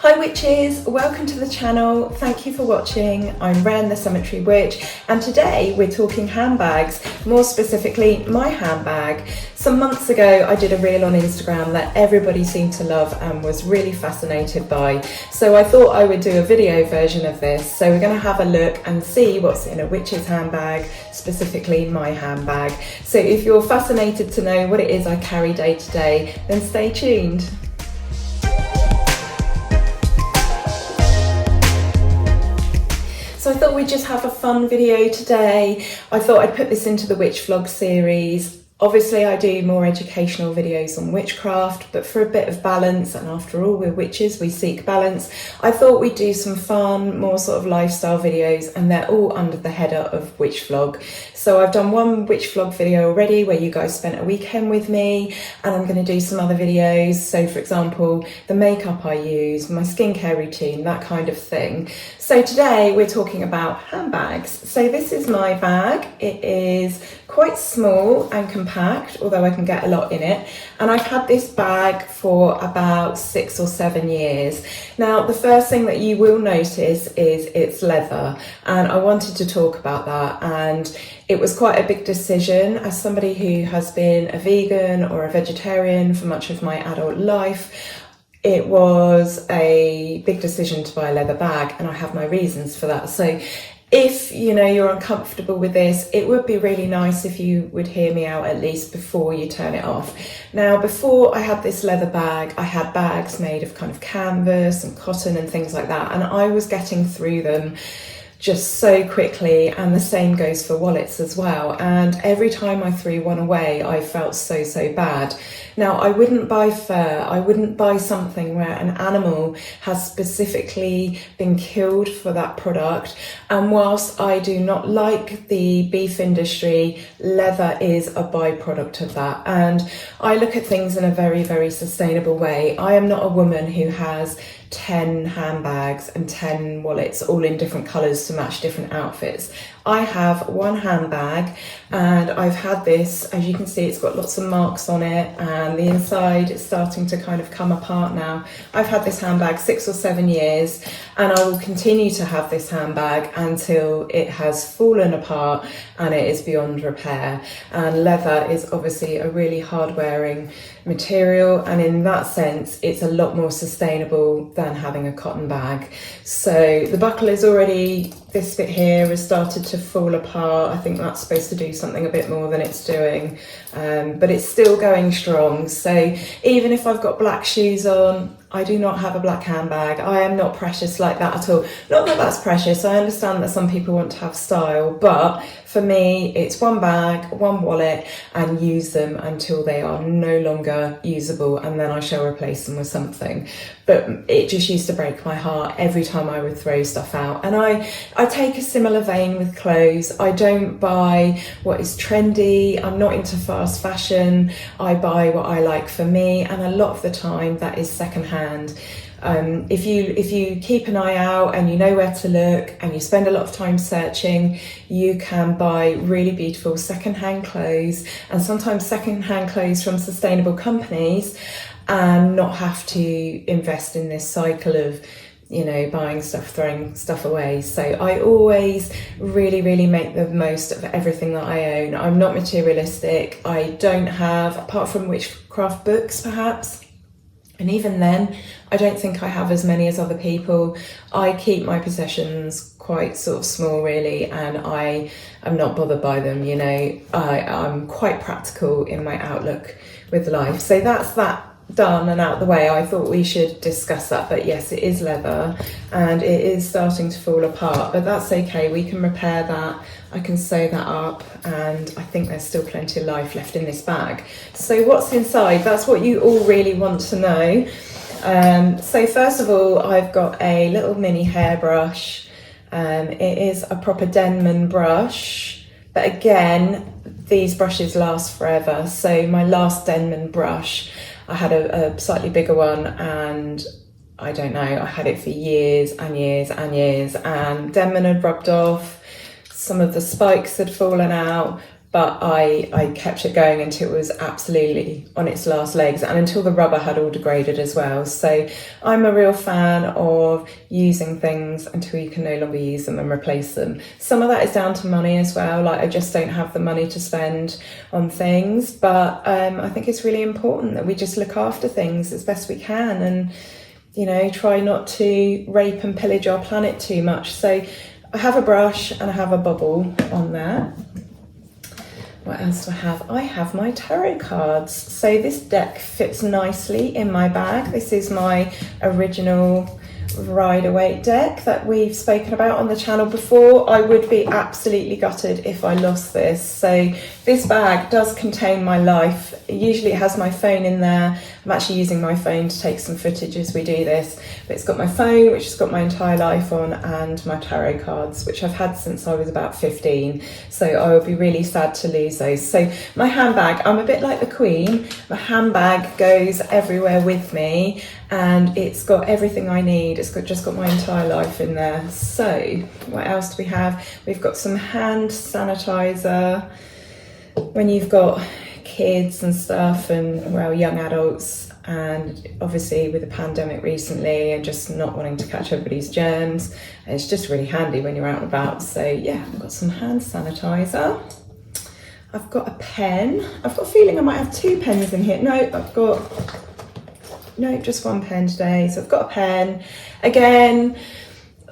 Hi witches, welcome to the channel. Thank you for watching. I'm Wren, the Cemetery Witch, and today we're talking handbags, more specifically my handbag. Some months ago I did a reel on Instagram that everybody seemed to love and was really fascinated by, so I thought I would do a video version of this. So we're going to have a look and see what's in a witch's handbag, specifically my handbag. So if you're fascinated to know what it is I carry day to day, then stay tuned. So I thought we'd just have a fun video today. I thought I'd put this into the witch vlog series. Obviously I do more educational videos on witchcraft, but for a bit of balance, and after all we're witches, we seek balance, I thought we'd do some fun, more sort of lifestyle videos, and they're all under the header of witch vlog. So I've done one witch vlog video already where you guys spent a weekend with me, and I'm going to do some other videos. So for example, the makeup I use, my skincare routine, that kind of thing. So today we're talking about handbags. So this is my bag. It is quite small and compact, although I can get a lot in it. And I've had this bag for about 6 or 7 years. Now, the first thing that you will notice is it's leather. And I wanted to talk about that. And it was quite a big decision as somebody who has been a vegan or a vegetarian for much of my adult life. It was a big decision to buy a leather bag, and I have my reasons for that. So if you know you're uncomfortable with this, it would be really nice if you would hear me out at least before you turn it off. Now, before I had this leather bag, I had bags made of kind of canvas and cotton and things like that, and I was getting through them just so quickly, and the same goes for wallets as well. And every time I threw one away, I felt so bad. Now, I wouldn't buy fur, I wouldn't buy something where an animal has specifically been killed for that product. And whilst I do not like the beef industry, leather is a byproduct of that. And I look at things in a very sustainable way. I am not a woman who has 10 handbags and 10 wallets all in different colours to match different outfits. I have one handbag, and I've had this, as you can see, it's got lots of marks on it, and the inside is starting to kind of come apart now. I've had this handbag 6 or 7 years, and I will continue to have this handbag until it has fallen apart and it is beyond repair. And leather is obviously a really hard wearing material, and in that sense it's a lot more sustainable than having a cotton bag. So the buckle is already, this bit here has started to fall apart. I think that's supposed to do something a bit more than it's doing, but it's still going strong. So even if I've got black shoes on, I do not have a black handbag. I am not precious like that at all. Not that that's precious. I understand that some people want to have style, but for me, it's one bag, one wallet, and use them until they are no longer usable, and then I shall replace them with something. But it just used to break my heart every time I would throw stuff out. And I take a similar vein with clothes. I don't buy what is trendy. I'm not into fast fashion. I buy what I like for me, and a lot of the time that is secondhand. If you keep an eye out and you know where to look and you spend a lot of time searching, you can buy really beautiful secondhand clothes, and sometimes secondhand clothes from sustainable companies, and not have to invest in this cycle of, you know, buying stuff, throwing stuff away. So I always really make the most of everything that I own. I'm not materialistic. I don't have, apart from witchcraft books perhaps, and even then, I don't think I have as many as other people. I keep my possessions quite sort of small really, and I am not bothered by them, you know. I'm quite practical in my outlook with life. So that's that done and out the way. I thought we should discuss that, but yes, it is leather and it is starting to fall apart, but that's okay. We can repair that. I can sew that up, and I think there's still plenty of life left in this bag. So what's inside? That's what you all really want to know. So first of all, I've got a little mini hairbrush. It is a proper Denman brush, but again, these brushes last forever. So my last Denman brush, I had a slightly bigger one, and I don't know, I had it for years and years and years, and Denman had rubbed off, some of the spikes had fallen out, but I kept it going until it was absolutely on its last legs and until the rubber had all degraded as well. So I'm a real fan of using things until you can no longer use them and replace them. Some of that is down to money as well, like I just don't have the money to spend on things, but I think it's really important that we just look after things as best we can and, you know, try not to rape and pillage our planet too much. So I have a brush and I have a bubble on there. What else do I have? I have my tarot cards. So this deck fits nicely in my bag. This is my original Rider-Waite deck that we've spoken about on the channel before. I would be absolutely gutted if I lost this. So this bag does contain my life. Usually it has my phone in there. I'm actually using my phone to take some footage as we do this, but it's got my phone, which has got my entire life on, and my tarot cards, which I've had since I was about 15. So I would be really sad to lose those. So my handbag, I'm a bit like the Queen. My handbag goes everywhere with me, and it's got everything I need. It's just got my entire life in there. So what else do we have? We've got some hand sanitizer. When you've got kids and stuff and, well, young adults, and obviously with the pandemic recently and just not wanting to catch everybody's germs, it's just really handy when you're out and about. So yeah, I've got some hand sanitizer. I've got a pen. I've got a feeling I might have two pens in here. No, just one pen today. So I've got a pen. Again,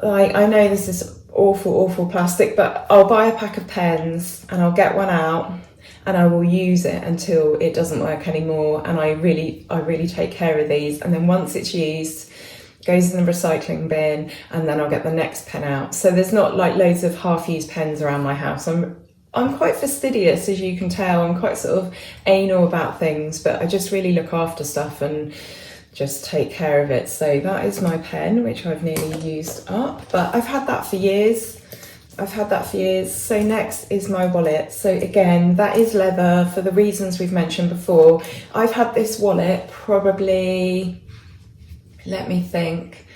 like, I know this is awful plastic, but I'll buy a pack of pens and I'll get one out and I will use it until it doesn't work anymore. And I really take care of these. And then once it's used, it goes in the recycling bin, and then I'll get the next pen out. So there's not like loads of half-used pens around my house. I'm quite fastidious, as you can tell. I'm quite sort of anal about things, but I just really look after stuff and just take care of it. So that is my pen, which I've nearly used up, but I've had that for years. So next is my wallet. So again, that is leather for the reasons we've mentioned before. I've had this wallet probably, let me think,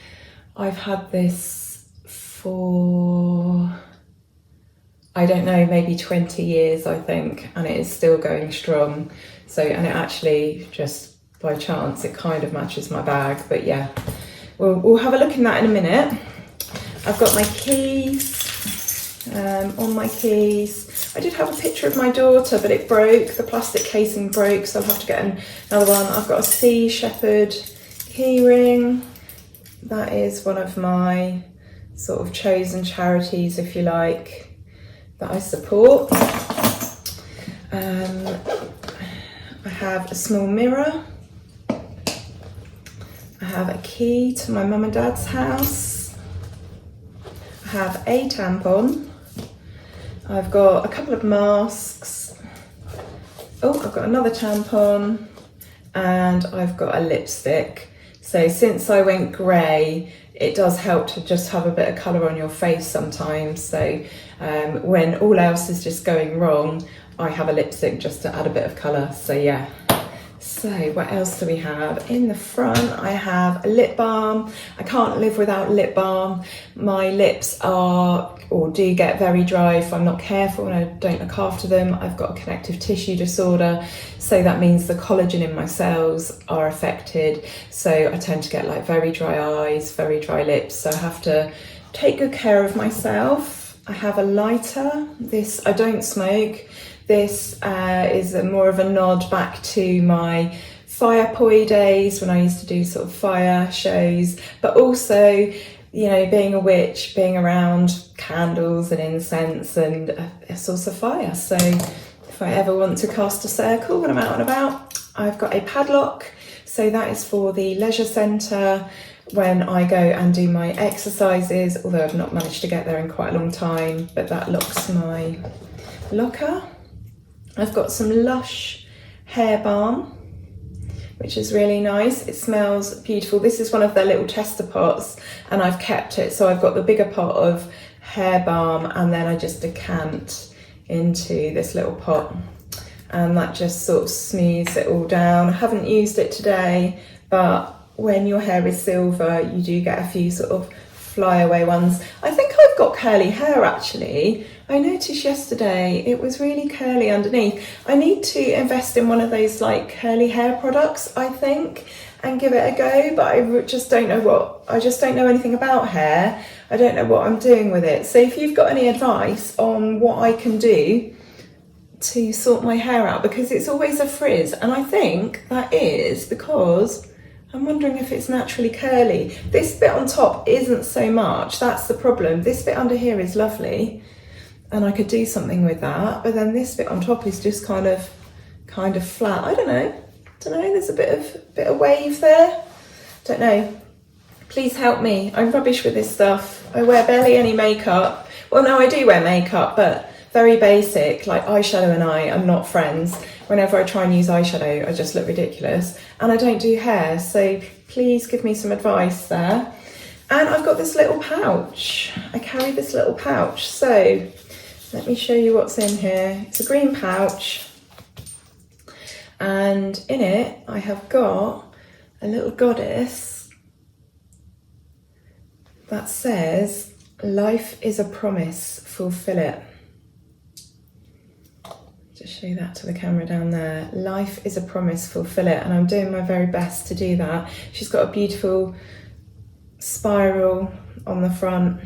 I've had this for, I don't know, maybe 20 years, I think, and it is still going strong. So, and it actually just by chance, it kind of matches my bag, but yeah, we'll have a look in that in a minute. I've got my keys. On my keys, I did have a picture of my daughter, but it broke, the plastic casing broke, so I'll have to get another one. I've got a Sea Shepherd key ring. That is one of my sort of chosen charities, if you like, that I support. I have a small mirror. I have a key to my mum and dad's house. I have a tampon. I've got a couple of masks. Oh, I've got another tampon, and I've got a lipstick. So since I went grey, it does help to just have a bit of colour on your face sometimes. So when all else is just going wrong, I have a lipstick just to add a bit of colour. So yeah. So what else do we have? In the front, I have a lip balm. I can't live without lip balm. My lips are, or do get very dry if I'm not careful and I don't look after them. I've got a connective tissue disorder, so that means the collagen in my cells are affected. So I tend to get like very dry eyes, very dry lips. So I have to take good care of myself. I have a lighter. This, I don't smoke. This is more of a nod back to my fire poi days when I used to do sort of fire shows, but also, you know, being a witch, being around candles and incense and a source of fire. So if I ever want to cast a circle when I'm out and about, I've got a padlock. So that is for the leisure centre when I go and do my exercises, although I've not managed to get there in quite a long time, but that locks my locker. I've got some Lush hair balm, which is really nice. It smells beautiful. This is one of their little tester pots, and I've kept it. So I've got the bigger pot of hair balm, and then I just decant into this little pot, and that just sort of smooths it all down. I haven't used it today, but when your hair is silver, you do get a few sort of flyaway ones. I think I've got curly hair actually. I noticed yesterday it was really curly underneath. I need to invest in one of those like curly hair products, I think, and give it a go, but I just don't know anything about hair. I don't know what I'm doing with it. So if you've got any advice on what I can do to sort my hair out, because it's always a frizz, and I think that is because I'm wondering if it's naturally curly. This bit on top isn't so much, that's the problem. This bit under here is lovely and I could do something with that, but then this bit on top is just kind of flat. I don't know, there's a bit of wave there. Don't know. Please help me. I'm rubbish with this stuff. I wear barely any makeup. Well, no, I do wear makeup, but very basic, like eyeshadow and I are not friends. Whenever I try and use eyeshadow, I just look ridiculous. And I don't do hair, so please give me some advice there. And I've got this little pouch. I carry this little pouch. So let me show you what's in here. It's a green pouch. And in it, I have got a little goddess that says, "Life is a promise, fulfill it." Just show that to the camera down there. Life is a promise, fulfill it. And I'm doing my very best to do that. She's got a beautiful spiral on the front.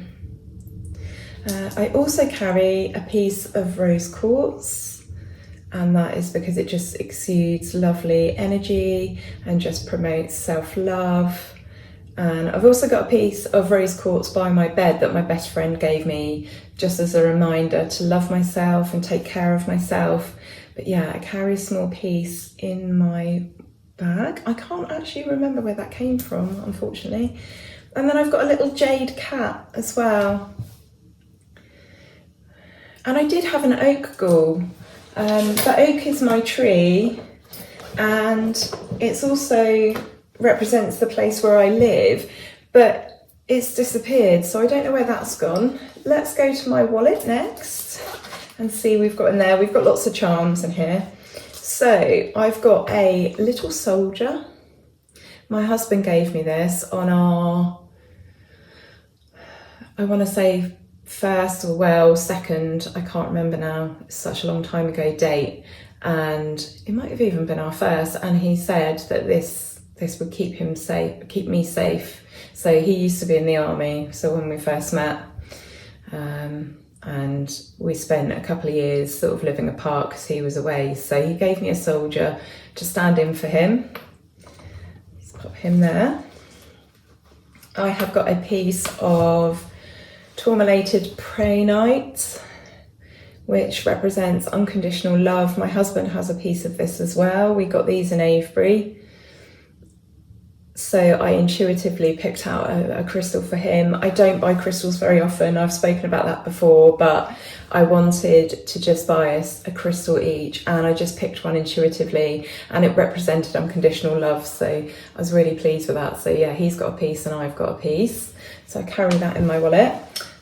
I also carry a piece of rose quartz, and that is because it just exudes lovely energy and just promotes self-love. And I've also got a piece of rose quartz by my bed that my best friend gave me just as a reminder to love myself and take care of myself. But yeah, I carry a small piece in my bag. I can't actually remember where that came from, unfortunately. And then I've got a little jade cat as well. And I did have an oak gall. The oak is my tree, and it's also represents the place where I live, but it's disappeared, so I don't know where that's gone. Let's go to my wallet next and see what we've got in there. We've got lots of charms in here. So I've got a little soldier. My husband gave me this on our, I want to say first or well second, I can't remember now, it's such a long time ago date, and it might have even been our first, and he said that this would keep me safe. So he used to be in the army, so when we first met, and we spent a couple of years sort of living apart because he was away, so he gave me a soldier to stand in for him. Let's pop him there. I have got a piece of tourmalated prehnite, which represents unconditional love. My husband has a piece of this as well. We got these in Avebury. So I intuitively picked out a crystal for him. I don't buy crystals very often. I've spoken about that before, but I wanted to just buy us a crystal each, and I just picked one intuitively, and it represented unconditional love. So I was really pleased with that. So yeah, he's got a piece and I've got a piece. So I carry that in my wallet.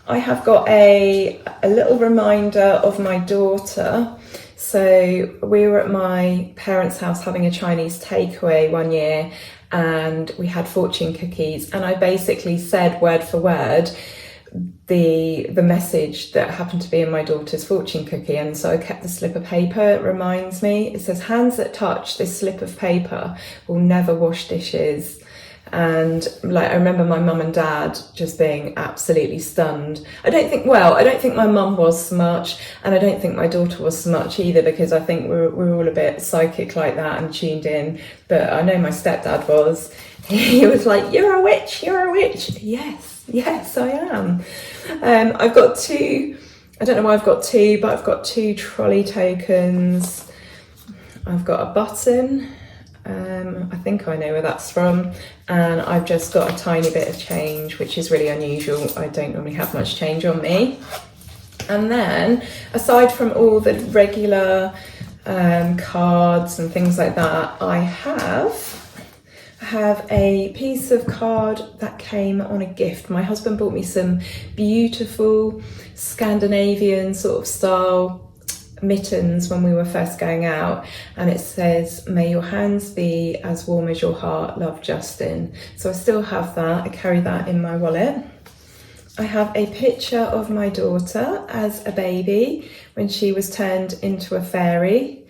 I have got a little reminder of my daughter. So we were at my parents' house having a Chinese takeaway one year, and we had fortune cookies, and I basically said word for word the message that happened to be in my daughter's fortune cookie. And so I kept the slip of paper. It reminds me, it says, "Hands that touch this slip of paper will never wash dishes." And like, I remember my mum and dad just being absolutely stunned. I don't think my mum was so much, and I don't think my daughter was so much either, because I think we're all a bit psychic like that and tuned in. But I know my stepdad was. He was like, "You're a witch, you're a witch." Yes, I am. I've got two, I don't know why I've got two, but I've got 2 trolley tokens. I've got a button. I think I know where that's from, and I've just got a tiny bit of change, which is really unusual. I don't normally have much change on me. And then, aside from all the regular cards and things like that, I have a piece of card that came on a gift. My husband bought me some beautiful Scandinavian sort of style mittens when we were first going out, and it says, "May your hands be as warm as your heart, love, Justin." So I still have that. I carry that in my wallet. I have a picture of my daughter as a baby when she was turned into a fairy.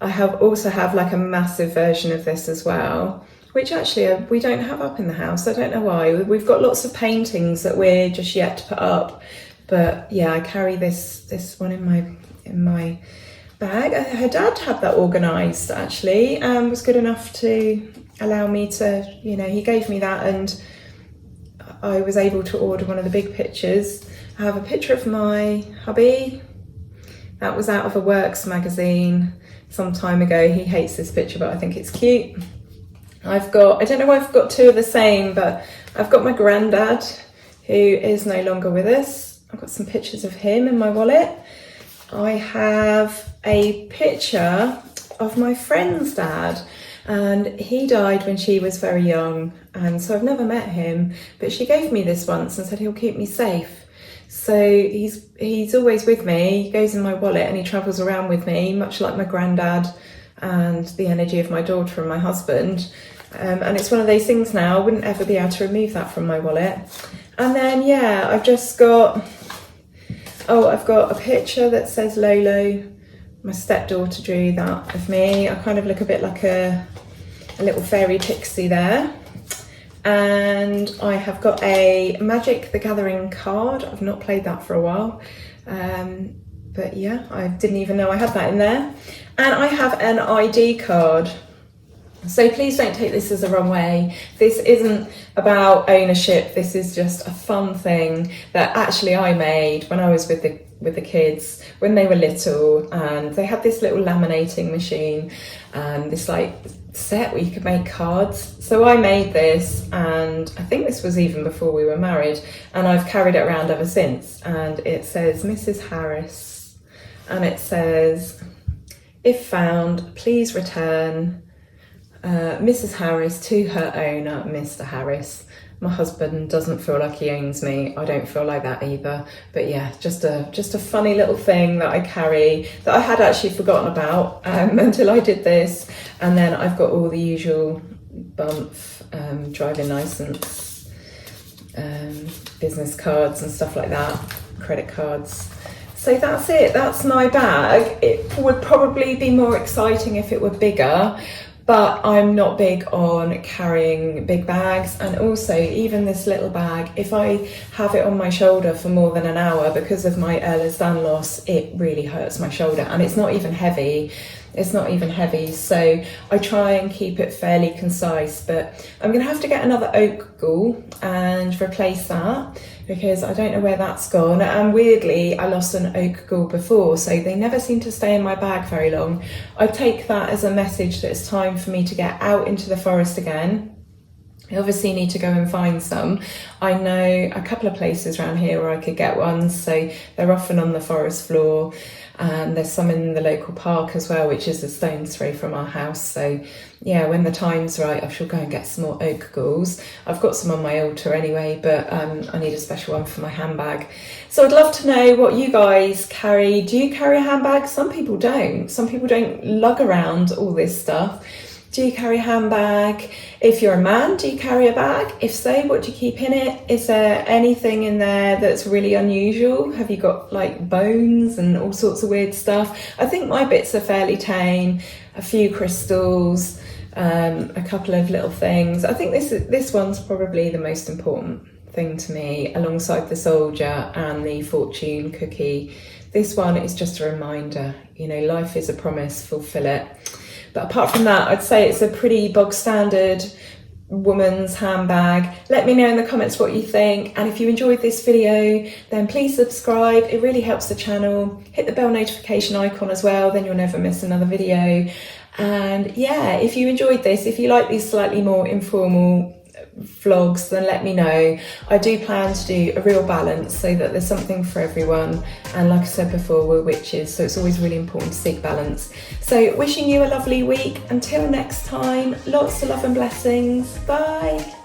I also have like a massive version of this as well, which actually we don't have up in the house. I don't know why. We've got lots of paintings that we're just yet to put up, but yeah, I carry this one in my bag. Her dad had that organised actually, and was good enough to allow me to, he gave me that, and I was able to order one of the big pictures. I have a picture of my hubby. That was out of a Works magazine some time ago. He hates this picture, but I think it's cute. I don't know why I've got two of the same, but I've got my granddad, who is no longer with us. I've got some pictures of him in my wallet. I have a picture of my friend's dad, and he died when she was very young, and so I've never met him, but she gave me this once and said he'll keep me safe. So he's always with me. He goes in my wallet and he travels around with me, much like my granddad and the energy of my daughter and my husband. And it's one of those things now, I wouldn't ever be able to remove that from my wallet. And then, yeah, I've got a picture that says Lolo. My stepdaughter drew that of me. I kind of look a bit like a little fairy pixie there. And I have got a Magic the Gathering card. I've not played that for a while. But yeah, I didn't even know I had that in there. And I have an ID card. So please don't take this as the wrong way. This isn't about ownership. This is just a fun thing that actually I made when I was with the kids when they were little, and they had this little laminating machine and this like set where you could make cards. So I made this, and I think this was even before we were married, and I've carried it around ever since. And it says Mrs. Harris, and it says, if found, please return Mrs. Harris to her owner, Mr. Harris. My husband doesn't feel like he owns me. I don't feel like that either. But yeah, just a funny little thing that I carry that I had actually forgotten about until I did this. And then I've got all the usual bump, driving license, business cards and stuff like that, credit cards. So that's it. That's my bag. It would probably be more exciting if it were bigger, but I'm not big on carrying big bags. And also, even this little bag, if I have it on my shoulder for more than an hour because of my Ehlers-Danlos loss, it really hurts my shoulder, and it's not even heavy. So I try and keep it fairly concise, but I'm gonna have to get another oak ghoul and replace that because I don't know where that's gone. And weirdly, I lost an oak ghoul before, so they never seem to stay in my bag very long. I take that as a message that it's time for me to get out into the forest again. I obviously need to go and find some. I know a couple of places around here where I could get ones, so they're often on the forest floor, and there's some in the local park as well, which is a stone's throw from our house. So yeah, when the time's right, I shall go and get some more oak ghouls. I've got some on my altar anyway, but I need a special one for my handbag. So I'd love to know what you guys carry. Do you carry a handbag? Some people don't. Some people don't lug around all this stuff. Do you carry a handbag? If you're a man, do you carry a bag? If so, what do you keep in it? Is there anything in there that's really unusual? Have you got like bones and all sorts of weird stuff? I think my bits are fairly tame. A few crystals, a couple of little things. I think this one's probably the most important thing to me, alongside the soldier and the fortune cookie. This one is just a reminder, life is a promise, fulfill it. But apart from that, I'd say it's a pretty bog standard woman's handbag. Let me know in the comments what you think. And if you enjoyed this video, then please subscribe. It really helps the channel. Hit the bell notification icon as well, then you'll never miss another video. And yeah, if you enjoyed this, if you like these slightly more informal vlogs, then let me know. I do plan to do a real balance so that there's something for everyone, and like I said before, we're witches, so it's always really important to seek balance. So wishing you a lovely week. Until next time, lots of love and blessings. Bye.